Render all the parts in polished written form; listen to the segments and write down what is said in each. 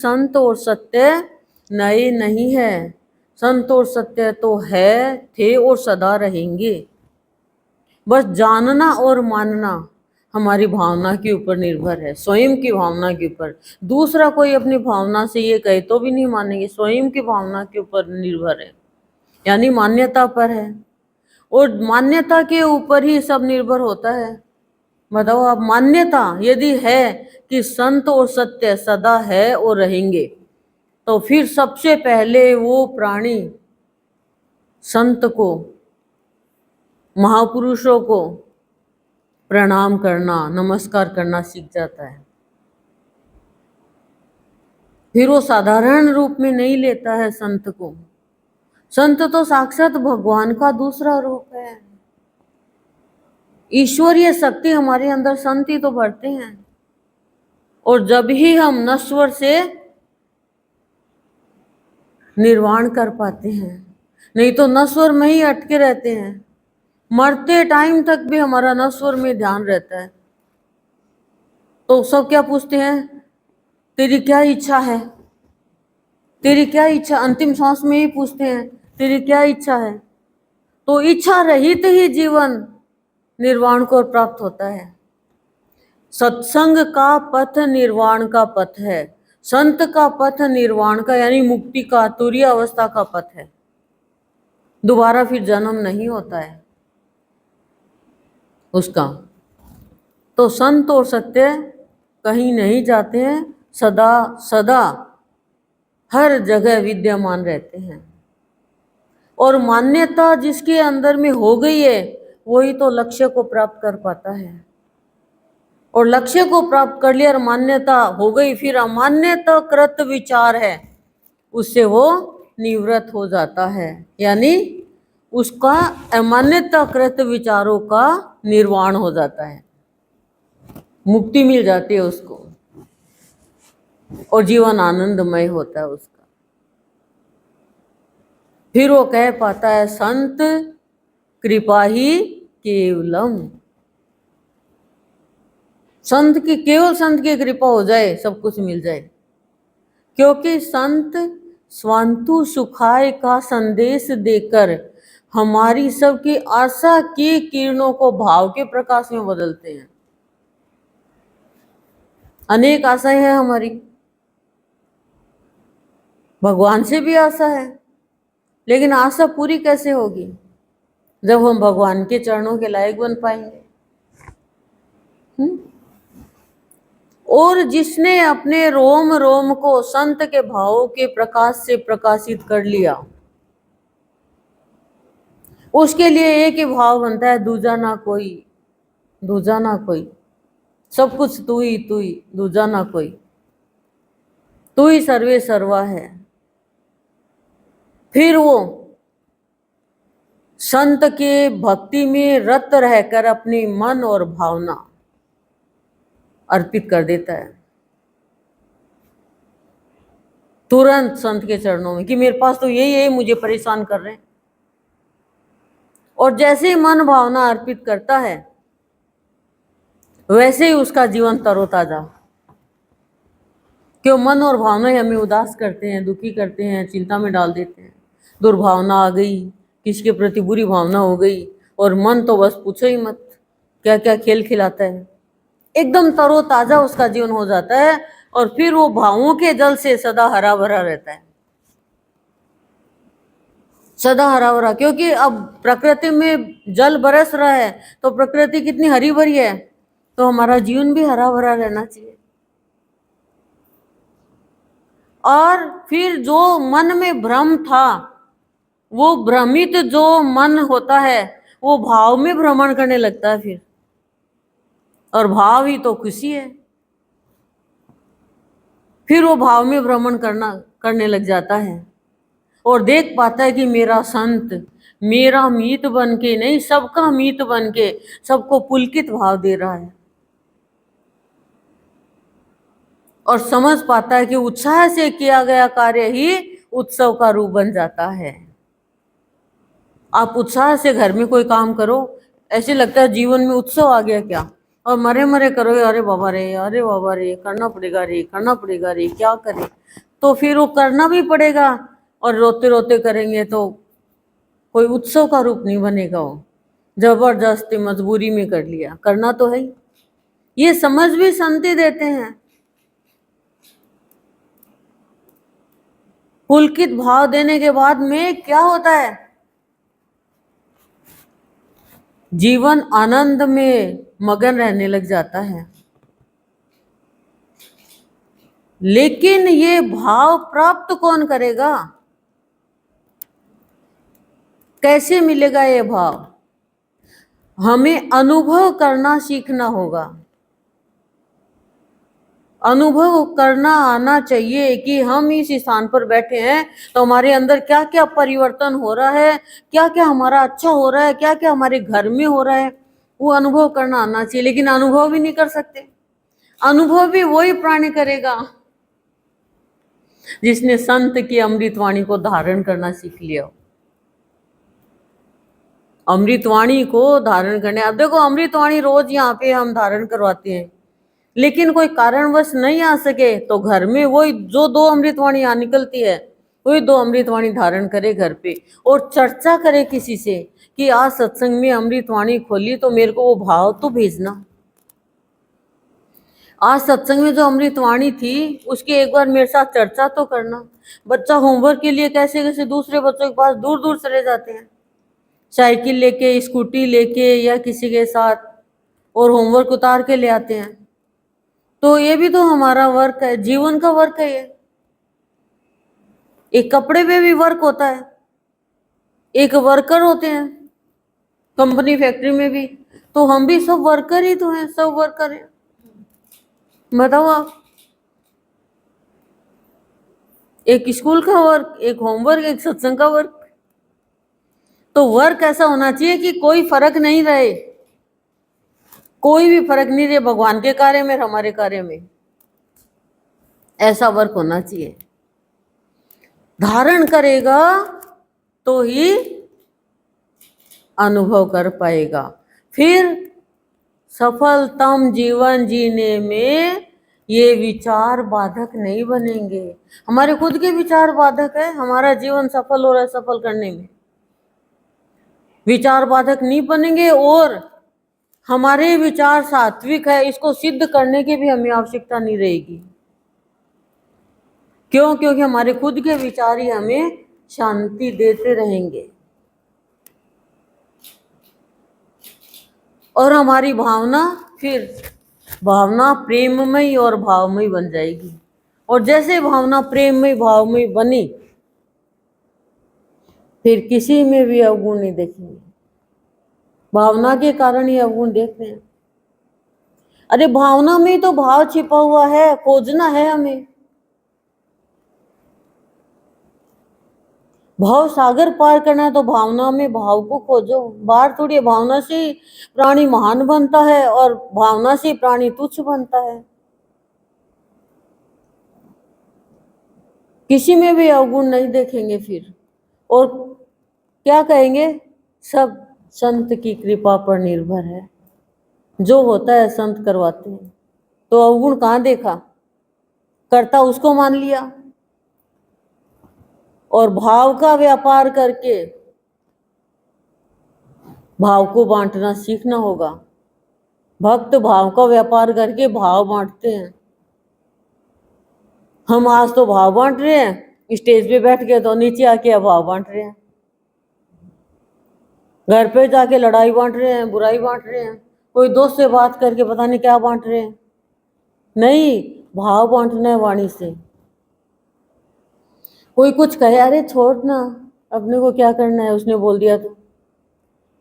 संत और सत्य नए नहीं है, संत और सत्य तो है, थे और सदा रहेंगे। बस जानना और मानना हमारी भावना के ऊपर निर्भर है, स्वयं की भावना के ऊपर। दूसरा कोई अपनी भावना से ये कहे तो भी नहीं मानेंगे, स्वयं की भावना के ऊपर निर्भर है, यानी मान्यता पर है। और मान्यता के ऊपर ही सब निर्भर होता है। बताओ आप, मान्यता यदि है कि संत और सत्य सदा है और रहेंगे, तो फिर सबसे पहले वो प्राणी संत को, महापुरुषों को प्रणाम करना, नमस्कार करना सीख जाता है। फिर वो साधारण रूप में नहीं लेता है संत को। संत तो साक्षात भगवान का दूसरा रूप है। ईश्वरीय शक्ति हमारे अंदर संत ही तो भरते हैं। और जब ही हम नश्वर से निर्वाण कर पाते हैं, नहीं तो नश्वर में ही अटके रहते हैं। मरते टाइम तक भी हमारा नश्वर में ध्यान रहता है। तो सब क्या पूछते हैं, तेरी क्या इच्छा है, तेरी क्या इच्छा, अंतिम सांस में ही पूछते हैं तेरी क्या इच्छा है। तो इच्छा रहित ही जीवन निर्वाण को प्राप्त होता है। सत्संग का पथ निर्वाण का पथ है, संत का पथ निर्वाण का यानी मुक्ति का, तुरीय अवस्था का पथ है। दोबारा फिर जन्म नहीं होता है उसका। तो संत और सत्य कहीं नहीं जाते हैं, सदा सदा हर जगह विद्यमान रहते हैं। और मान्यता जिसके अंदर में हो गई है वही तो लक्ष्य को प्राप्त कर पाता है। और लक्ष्य को प्राप्त कर लिया और मान्यता हो गई, फिर अमान्यता कृत विचार है उससे वो निवृत्त हो जाता है, यानी उसका अमान्यता कृत विचारों का निर्वाण हो जाता है, मुक्ति मिल जाती है उसको और जीवन आनंदमय होता है उसका। फिर वो कह पाता है संत कृपा ही केवलम। संत की, केवल संत की कृपा हो जाए सब कुछ मिल जाए। क्योंकि संत स्वांतु सुखाय का संदेश देकर हमारी सबकी आशा की किरणों को भाव के प्रकाश में बदलते हैं। अनेक आशाएं हैं हमारी, भगवान से भी आशा है, लेकिन आशा पूरी कैसे होगी जब हम भगवान के चरणों के लायक बन पाएंगे। और जिसने अपने रोम रोम को संत के भावों के प्रकाश से प्रकाशित कर लिया, उसके लिए एक ही भाव बनता है, दूजा ना कोई, दूजा ना कोई, सब कुछ तू ही, दूजा ना कोई, तू ही सर्वे सर्वा है। फिर वो संत के भक्ति में रत रहकर अपनी मन और भावना अर्पित कर देता है तुरंत संत के चरणों में, कि मेरे पास तो यही मुझे परेशान कर रहे हैं। और जैसे ही मन भावना अर्पित करता है वैसे ही उसका जीवन तरोताजा। क्यों? मन और भावना ही हमें उदास करते हैं, दुखी करते हैं, चिंता में डाल देते हैं। दुर्भावना आ गई, किसी के प्रति बुरी भावना हो गई, और मन तो बस पूछो ही मत क्या क्या खेल खिलाता है। एकदम तरोताजा उसका जीवन हो जाता है और फिर वो भावों के जल से सदा हरा भरा रहता है, सदा हरा भरा। क्योंकि अब प्रकृति में जल बरस रहा है तो प्रकृति कितनी हरी भरी है, तो हमारा जीवन भी हरा भरा रहना चाहिए। और फिर जो मन में भ्रम था, वो भ्रमित जो मन होता है वो भाव में भ्रमण करने लगता है फिर, और भाव ही तो खुशी है। फिर वो भाव में भ्रमण करने लग जाता है और देख पाता है कि मेरा संत मेरा मीत बन के नहीं, सबका मीत बन के सबको पुलकित भाव दे रहा है। और समझ पाता है कि उत्साह से किया गया कार्य ही उत्सव का रूप बन जाता है। आप उत्साह से घर में कोई काम करो, ऐसे लगता है जीवन में उत्सव आ गया क्या, और मरे मरे करोगे, अरे बाबा रे, अरे बाबा रे, करना पड़ेगा रे, करना पड़ेगा रे, क्या करें, तो फिर वो करना भी पड़ेगा। और रोते रोते करेंगे तो कोई उत्सव का रूप नहीं बनेगा, वो जबरदस्ती मजबूरी में कर लिया, करना तो है ही। ये समझ भी संति देते हैं। पुलकित भाव देने के बाद में क्या होता है, जीवन आनंद में मगन रहने लग जाता है। लेकिन ये भाव प्राप्त कौन करेगा, कैसे मिलेगा ये भाव? हमें अनुभव करना सीखना होगा, अनुभव करना आना चाहिए कि हम इस स्थान पर बैठे हैं तो हमारे अंदर क्या क्या परिवर्तन हो रहा है, क्या क्या हमारा अच्छा हो रहा है, क्या क्या हमारे घर में हो रहा है, वो अनुभव करना आना चाहिए। लेकिन अनुभव भी नहीं कर सकते। अनुभव भी वही प्राणी करेगा जिसने संत की अमृतवाणी को धारण करना सीख लिया। अमृतवाणी को धारण करने, अब देखो अमृतवाणी रोज यहाँ पे हम धारण करवाते हैं, लेकिन कोई कारणवश नहीं आ सके तो घर में वही जो 2 अमृतवाणी यहाँ निकलती है, वही 2 अमृतवाणी धारण करे घर पे, और चर्चा करे किसी से कि आज सत्संग में अमृतवाणी खोली तो मेरे को वो भाव तो भेजना। आज सत्संग में जो अमृतवाणी थी उसकी एक बार मेरे साथ चर्चा तो करना। बच्चा होमवर्क के लिए कैसे कैसे दूसरे बच्चों के पास दूर दूर चले जाते हैं, साइकिल लेके, स्कूटी लेके या किसी के साथ, और होमवर्क उतार के ले आते हैं। तो ये भी तो हमारा वर्क है, जीवन का वर्क है ये। एक कपड़े पे भी वर्क होता है, एक वर्कर होते हैं कंपनी फैक्ट्री में भी, तो हम भी सब वर्कर ही तो हैं, सब वर्कर हैं। बताओ आप, एक स्कूल का वर्क, एक होमवर्क, एक सत्संग का वर्क। तो वर्क ऐसा होना चाहिए कि कोई फर्क नहीं रहे, कोई भी फर्क नहीं रहे भगवान के कार्य में, हमारे कार्य में, ऐसा वर्क होना चाहिए। धारण करेगा तो ही अनुभव कर पाएगा। फिर सफलतम जीवन जीने में ये विचार बाधक नहीं बनेंगे। हमारे खुद के विचार बाधक है, हमारा जीवन सफल हो रहा है, सफल करने में विचार बाधक नहीं बनेंगे। और हमारे विचार सात्विक है, इसको सिद्ध करने की भी हमें आवश्यकता नहीं रहेगी। क्यों? क्योंकि हमारे खुद के विचार ही हमें शांति देते रहेंगे और हमारी भावना फिर भावना प्रेममयी और भावमयी बन जाएगी। और जैसे भावना प्रेममयी भावमयी बनी, फिर किसी में भी अवगुण नहीं देखेंगे। भावना के कारण ही अवगुण देखते हैं। अरे भावना में तो भाव छिपा हुआ है, खोजना है हमें। भाव सागर पार करना है तो भावना में भाव को खोजो। बाहर थोड़ी, भावना से प्राणी महान बनता है और भावना से प्राणी तुच्छ बनता है। किसी में भी अवगुण नहीं देखेंगे फिर, और क्या कहेंगे, सब संत की कृपा पर निर्भर है, जो होता है संत करवाते हैं। तो अवगुण कहाँ देखा, करता उसको मान लिया। और भाव का व्यापार करके भाव को बांटना सीखना होगा। भक्त भाव का व्यापार करके भाव बांटते हैं। हम आज तो भाव बांट रहे हैं, स्टेज पे बैठ के तो नीचे आके भाव बांट रहे हैं, घर पे जाके लड़ाई बांट रहे हैं, बुराई बांट रहे हैं, कोई दोस्त से बात करके पता नहीं क्या बांट रहे हैं। नहीं, भाव बांटना है वाणी से। कोई कुछ कहे, अरे छोड़ ना, अपने को क्या करना है, उसने बोल दिया तो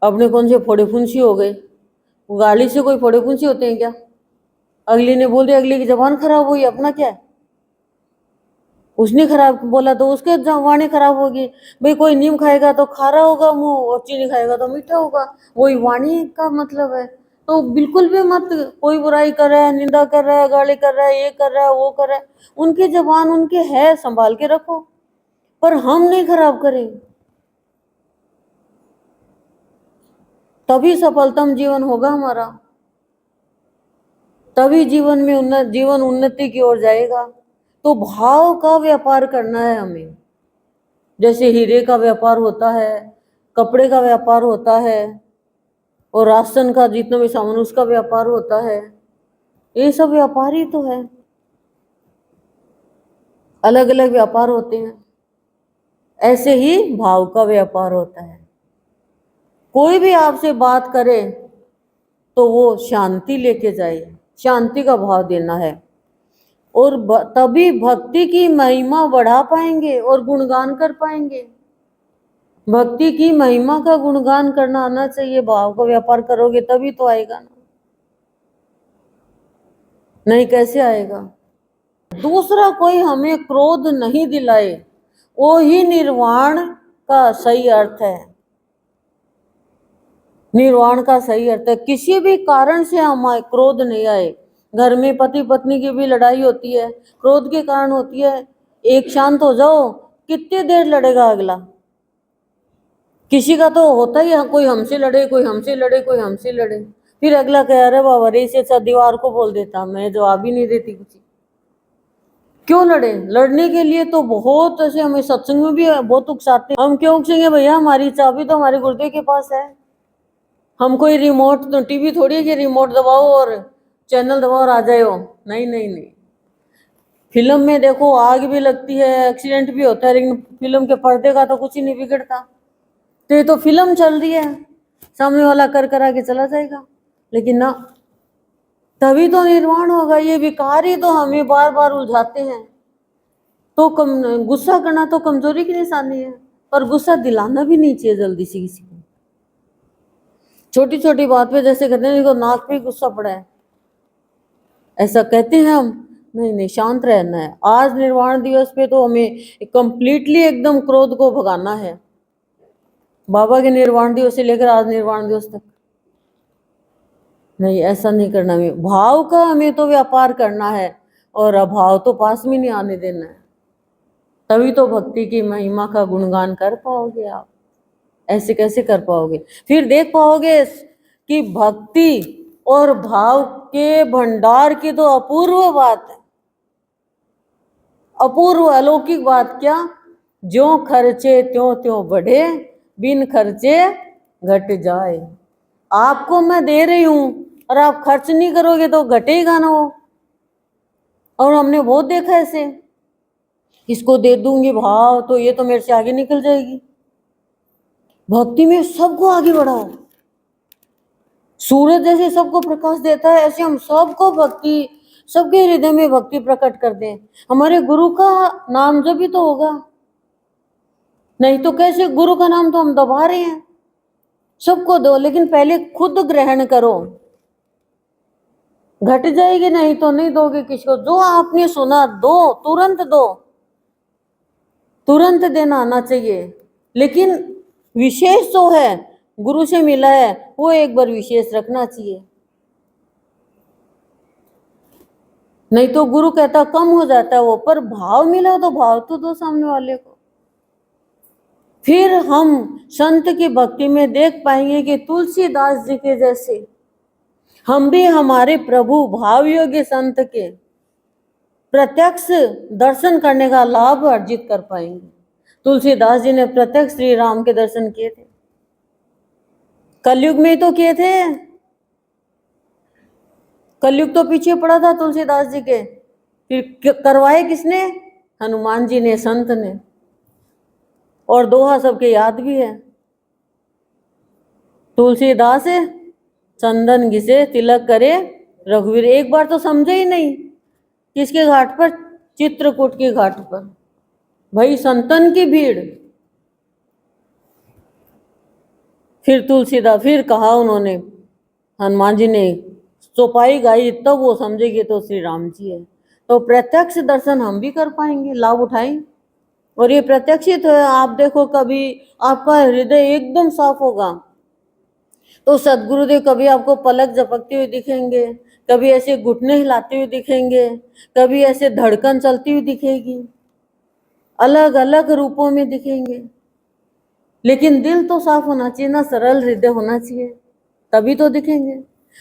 अपने कौन से फोड़े फुंसी हो गए। गाली से कोई फोड़े फुंसी होते हैं क्या? अगली ने बोल दिया, अगली की जबान खराब हुई, अपना क्या है? उसने खराब बोला तो उसके वाणी खराब होगी। भाई कोई नीम खाएगा तो खारा होगा मुंह, और चीनी खाएगा तो मीठा होगा, वही वाणी का मतलब है। तो बिल्कुल भी मत, कोई बुराई कर रहा है, निंदा कर रहा है, गाली कर रहा है, ये कर रहा है, वो कर रहा है, उनकी जबान उनके है, संभाल के रखो, पर हम नहीं खराब करें, तभी सफलतम जीवन होगा हमारा। तभी जीवन उन्नति की ओर जाएगा। तो भाव का व्यापार करना है हमें। जैसे हीरे का व्यापार होता है, कपड़े का व्यापार होता है, और राशन का जितना भी सामान उसका व्यापार होता है, ये सब व्यापार ही तो है। अलग अलग व्यापार होते हैं, ऐसे ही भाव का व्यापार होता है। कोई भी आपसे बात करे तो वो शांति लेके जाए, शांति का भाव देना है, और तभी भक्ति की महिमा बढ़ा पाएंगे और गुणगान कर पाएंगे। भक्ति की महिमा का गुणगान करना आना चाहिए। भाव का व्यापार करोगे तभी तो आएगा ना, नहीं कैसे आएगा। दूसरा कोई हमें क्रोध नहीं दिलाए, वो ही निर्वाण का सही अर्थ है। निर्वाण का सही अर्थ है किसी भी कारण से हमारे क्रोध नहीं आए। घर में पति पत्नी की भी लड़ाई होती है, क्रोध के कारण होती है। एक शांत हो जाओ, कितनी देर लड़ेगा अगला। किसी का तो होता ही है, कोई हमसे लड़े, कोई हमसे लड़े, कोई हमसे लड़े, फिर अगला कह रहा है बाबा रे से अच्छा दीवार को बोल देता, मैं जवाब ही नहीं देती कुछ। क्यों लड़े? लड़ने के लिए तो बहुत ऐसे हमें सत्संग में भी बहुत उकसाते हैं। हम क्यों उकसेंगे भैया? हमारी चाबी तो हमारे गुर्दे के पास है। हम कोई रिमोट तो टीवी थोड़ी है कि रिमोट दबाओ और चैनल दबाओ और आ जाओ। नहीं नहीं नहीं। फिल्म में देखो आग भी लगती है, एक्सीडेंट भी होता है, लेकिन फिल्म के पर्दे का तो कुछ ही नहीं बिगड़ता। तो ये तो फिल्म चल रही है, सामने वाला कर करा के चला जाएगा, लेकिन ना, तभी तो निर्वाण होगा। ये विकार ही तो हमें बार बार उलझाते हैं। तो गुस्सा करना तो कमजोरी की निशानी है, पर गुस्सा दिलाना भी नहीं चाहिए जल्दी से किसी को। छोटी छोटी बात पे जैसे कहते हैं नाक पे गुस्सा पड़ा है, ऐसा कहते हैं हम। नहीं नहीं, शांत रहना है। आज निर्वाण दिवस पे तो हमें कंप्लीटली एकदम क्रोध को भगाना है, बाबा के निर्वाण दिवस से लेकर आज निर्वाण दिवस तक। नहीं, ऐसा नहीं करना। हमें भाव का हमें तो व्यापार करना है, और अभाव तो पास में नहीं आने देना है। तभी तो भक्ति की महिमा का गुणगान कर पाओगे आप। ऐसे कैसे कर पाओगे? फिर देख पाओगे कि भक्ति और भाव के भंडार की तो अपूर्व बात है, अपूर्व अलौकिक बात। क्या? ज्यों खर्चे त्यों त्यों बढ़े, बिन खर्चे घट जाए। आपको मैं दे रही हूं और आप खर्च नहीं करोगे तो घटेगा ना वो। और हमने बहुत देखा ऐसे, इसको दे दूंगी भाव तो ये तो मेरे से आगे निकल जाएगी। भक्ति में सबको आगे बढ़ाओ। सूरज जैसे सबको प्रकाश देता है, ऐसे हम सबको भक्ति, सबके हृदय में भक्ति प्रकट कर दें। हमारे गुरु का नाम जब भी तो होगा, नहीं तो कैसे? गुरु का नाम तो हम दबा रहे हैं। सबको दो, लेकिन पहले खुद ग्रहण करो। घट जाएगी, नहीं तो नहीं दोगे किसको। जो आपने सुना दो, तुरंत दो, तुरंत देना आना चाहिए। लेकिन विशेष जो है गुरु से मिला है वो एक बार विशेष रखना चाहिए, नहीं तो गुरु कहता कम हो जाता है वो। पर भाव मिला तो भाव तो दो सामने वाले को। फिर हम संत की भक्ति में देख पाएंगे कि तुलसीदास जी के जैसे हम भी हमारे प्रभु भाव योग्य संत के प्रत्यक्ष दर्शन करने का लाभ अर्जित कर पाएंगे। तुलसीदास जी ने प्रत्यक्ष श्री राम के दर्शन किए थे, कलयुग में तो किए थे। कलयुग तो पीछे पड़ा था तुलसीदास जी के, फिर करवाए किसने? हनुमान जी ने, संत ने। और दोहा सबके याद भी है, तुलसीदास चंदन घिसे तिलक करे रघुवीर। एक बार तो समझे ही नहीं, किसके घाट पर? चित्रकूट के घाट पर। भाई संतन की भीड़। फिर तुलसीदास, फिर कहा उन्होंने, हनुमान जी ने चौपाई गाई, तब वो समझेंगे तो श्री राम जी है। तो प्रत्यक्ष दर्शन हम भी कर पाएंगे, लाभ उठाएं। और ये प्रत्यक्षित है। आप देखो, कभी आपका हृदय एकदम साफ होगा तो सदगुरुदेव कभी आपको पलक झपकते हुए दिखेंगे, कभी ऐसे घुटने हिलाते हुए दिखेंगे, कभी ऐसे धड़कन चलती हुई दिखेगी, अलग अलग रूपों में दिखेंगे। लेकिन दिल तो साफ होना चाहिए ना, सरल हृदय होना चाहिए, तभी तो दिखेंगे।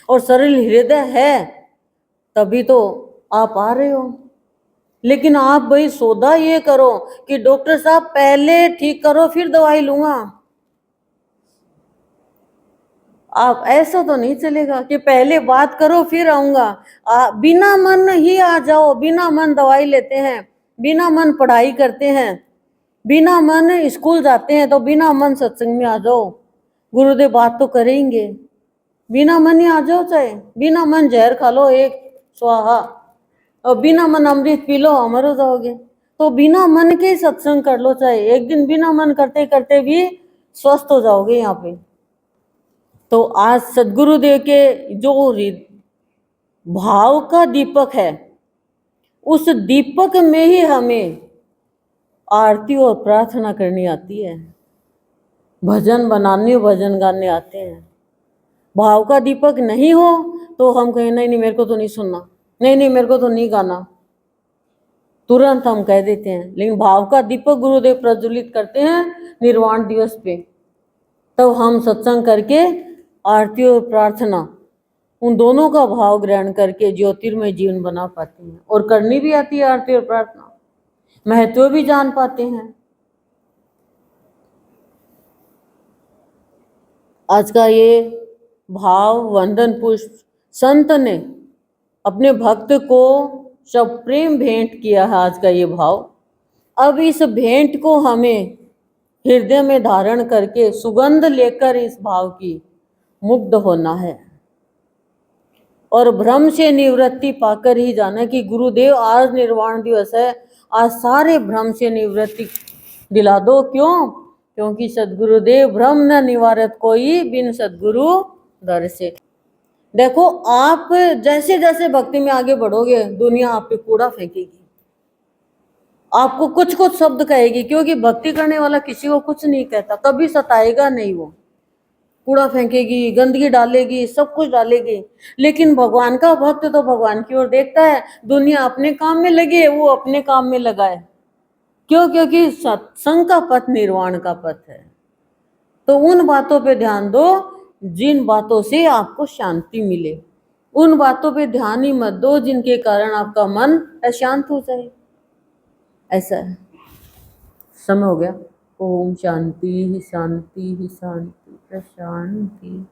और सरल हृदय है तभी तो आप आ रहे हो। लेकिन आप भाई सौदा ये करो कि डॉक्टर साहब पहले ठीक करो फिर दवाई लूंगा। आप ऐसा तो नहीं चलेगा कि पहले बात करो फिर आऊंगा। बिना मन ही आ जाओ, बिना मन दवाई लेते हैं, बिना मन पढ़ाई करते हैं, बिना मन स्कूल जाते हैं, तो बिना मन सत्संग में आ जाओ, गुरुदेव बात तो करेंगे। बिना मन ही आ जाओ, चाहे बिना मन जहर खा लो एक स्वाहा, और बिना मन अमृत पी लो अमर हो जाओगे। तो बिना मन के सत्संग कर लो, चाहे एक दिन बिना मन करते करते भी स्वस्थ हो जाओगे यहाँ पे। तो आज सदगुरुदेव के जो भाव का दीपक है, उस दीपक में ही हमें आरती और प्रार्थना करनी आती है, भजन बनाने भजन गाने आते हैं। भाव का दीपक नहीं हो तो हम कहें नहीं नहीं मेरे को तो नहीं सुनना, नहीं नहीं मेरे को तो नहीं गाना, तुरंत हम कह देते हैं। लेकिन भाव का दीपक गुरुदेव प्रज्वलित करते हैं निर्वाण दिवस पे, तब हम सत्संग करके आरती और प्रार्थना उन दोनों का भाव ग्रहण करके ज्योतिर्मय जीवन बना पाते हैं। और करनी भी आती है आरती और प्रार्थना, महत्व भी जान पाते हैं। आज का ये भाव वंदन पुष्प संत ने अपने भक्त को सब प्रेम भेंट किया है। आज का ये भाव, अब इस भेंट को हमें हृदय में धारण करके सुगंध लेकर इस भाव की मुग्ध होना है और भ्रम से निवृत्ति पाकर ही जाना कि गुरुदेव आज निर्वाण दिवस है, आज सारे भ्रम से निवृत्ति दिला दो। क्यों? क्योंकि सदगुरुदेव भ्रम न निवारत कोई बिन सदगुरु दर से। देखो, आप जैसे जैसे भक्ति में आगे बढ़ोगे दुनिया आप पे कूड़ा फेंकेगी, आपको कुछ कुछ शब्द कहेगी, क्योंकि भक्ति करने वाला किसी को कुछ नहीं कहता, कभी सताएगा नहीं, वो कूड़ा फेंकेगी, गंदगी डालेगी, सब कुछ डालेगी। लेकिन भगवान का भक्त तो भगवान की ओर देखता है, दुनिया अपने काम में लगी है, वो अपने काम में लगा है। क्यों? क्योंकि सत्संग का पथ निर्वाण का पथ है। तो उन बातों पे ध्यान दो जिन बातों से आपको शांति मिले, उन बातों पे ध्यान ही मत दो जिनके कारण आपका मन अशांत हो जाए। ऐसा है। समय हो गया। ओम शांति ही शांति ही शांति, प्रशांति।